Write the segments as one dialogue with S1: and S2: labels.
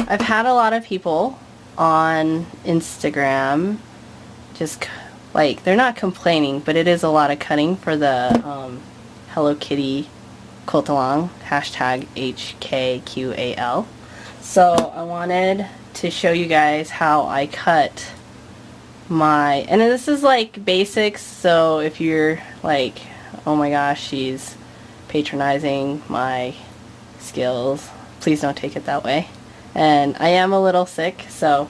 S1: I've had a lot of people on Instagram just like, they're not complaining, but it is a lot of cutting for the Hello Kitty quilt along, hashtag HKQAL. So I wanted to show you guys how I cut my, and this is like basics, so if you're like, oh my gosh, she's patronizing my skills, please don't take it that way. And I am a little sick, so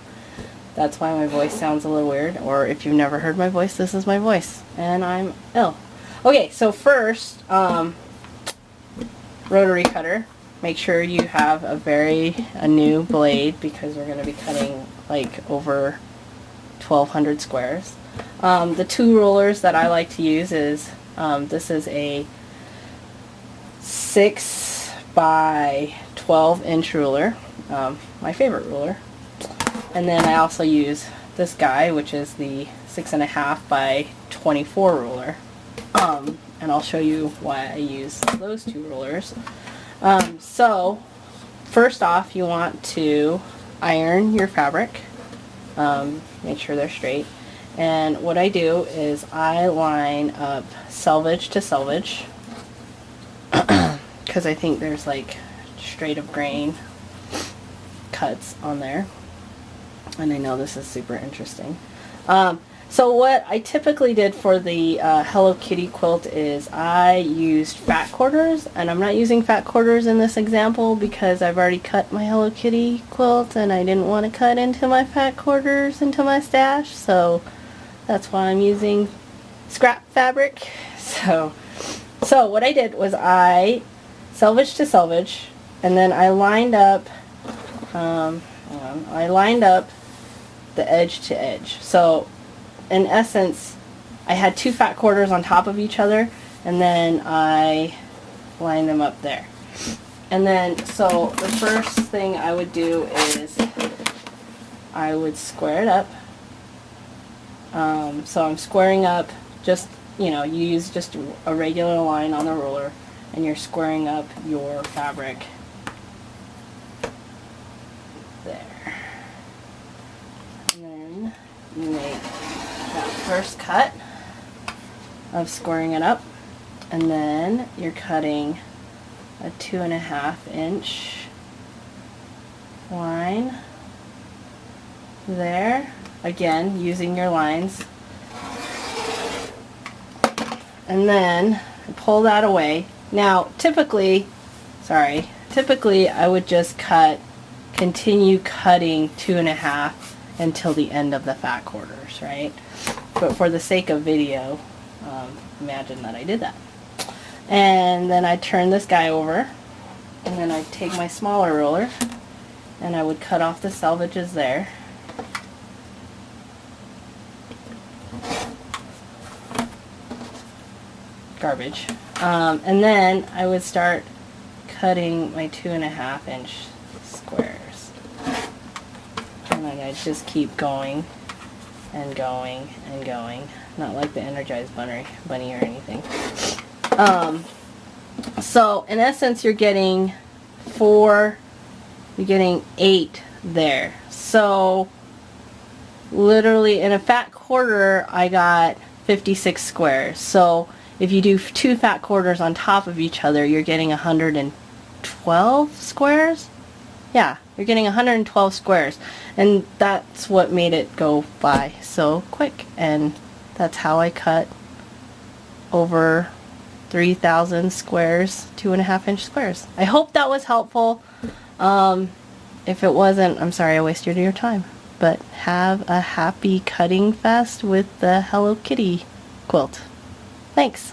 S1: that's why my voice sounds a little weird, or if you've never heard my voice, this is my voice, and I'm ill. Okay, so first, rotary cutter. Make sure you have a new blade, because we're going to be cutting like over 1,200 squares. The two rulers that I like to use is, this is a 6 by 12 inch ruler, my favorite ruler. And then I also use this guy, which is the 6.5 by 24 ruler. And I'll show you why I use those two rulers. So first off, you want to iron your fabric. Make sure they're straight. And what I do is I line up selvage to selvage, because I think there's like straight of grain cuts on there, and I know this is super interesting. So what I typically did for the Hello Kitty quilt is I used fat quarters, and I'm not using fat quarters in this example because I've already cut my Hello Kitty quilt and I didn't want to cut into my fat quarters into my stash, so that's why I'm using scrap fabric. So what I did was I selvage to selvage, and then I lined up the edge to edge. So in essence, I had two fat quarters on top of each other, and then I lined them up there. And then, so the first thing I would do is I would square it up. So I'm squaring up, just, you know, you use just a regular line on the ruler, and you're squaring up your fabric there. And then you make that first cut of squaring it up, and then you're cutting a 2.5 inch line there, again using your lines, and then pull that away. Now typically I would just continue cutting 2.5 until the end of the fat quarters, right? But for the sake of video, imagine that I did that. And then I turn this guy over, and then I take my smaller ruler, and I would cut off the selvages there. Garbage. And then I would start cutting my 2.5 inch squares. And then I just keep going and going and going. Not like the Energized Bunny or anything. So in essence, you're getting 8 there. So literally in a fat quarter, I got 56 squares. So if you do 2 fat quarters on top of each other, you're getting 112 squares? Yeah, you're getting 112 squares. And that's what made it go by so quick. And that's how I cut over 3,000 squares, 2.5 inch squares. I hope that was helpful. If it wasn't, I'm sorry I wasted your time. But have a happy cutting fest with the Hello Kitty quilt. Thanks.